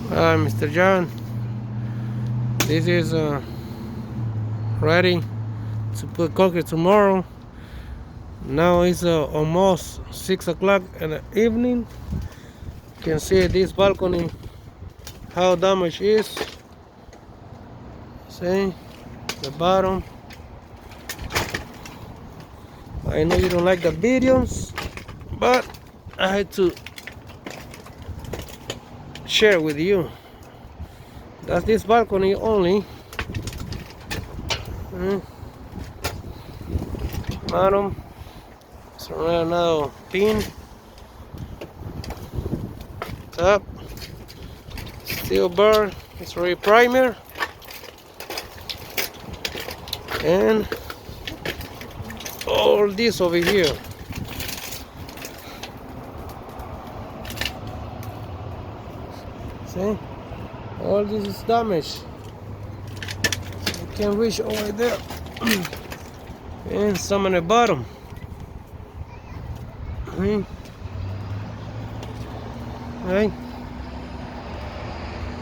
Mr. John, this is ready to put concrete tomorrow. Now it's almost 6 o'clock in the evening. You can see this balcony how damaged is. See the bottom. I know you don't like the videos, but I had to share with you. That's this balcony only. Bottom. It's around now pin. Top. Steel bar. It's already primer. And all this over here. See? All this is damaged. You can reach over there. And some on the bottom. Right?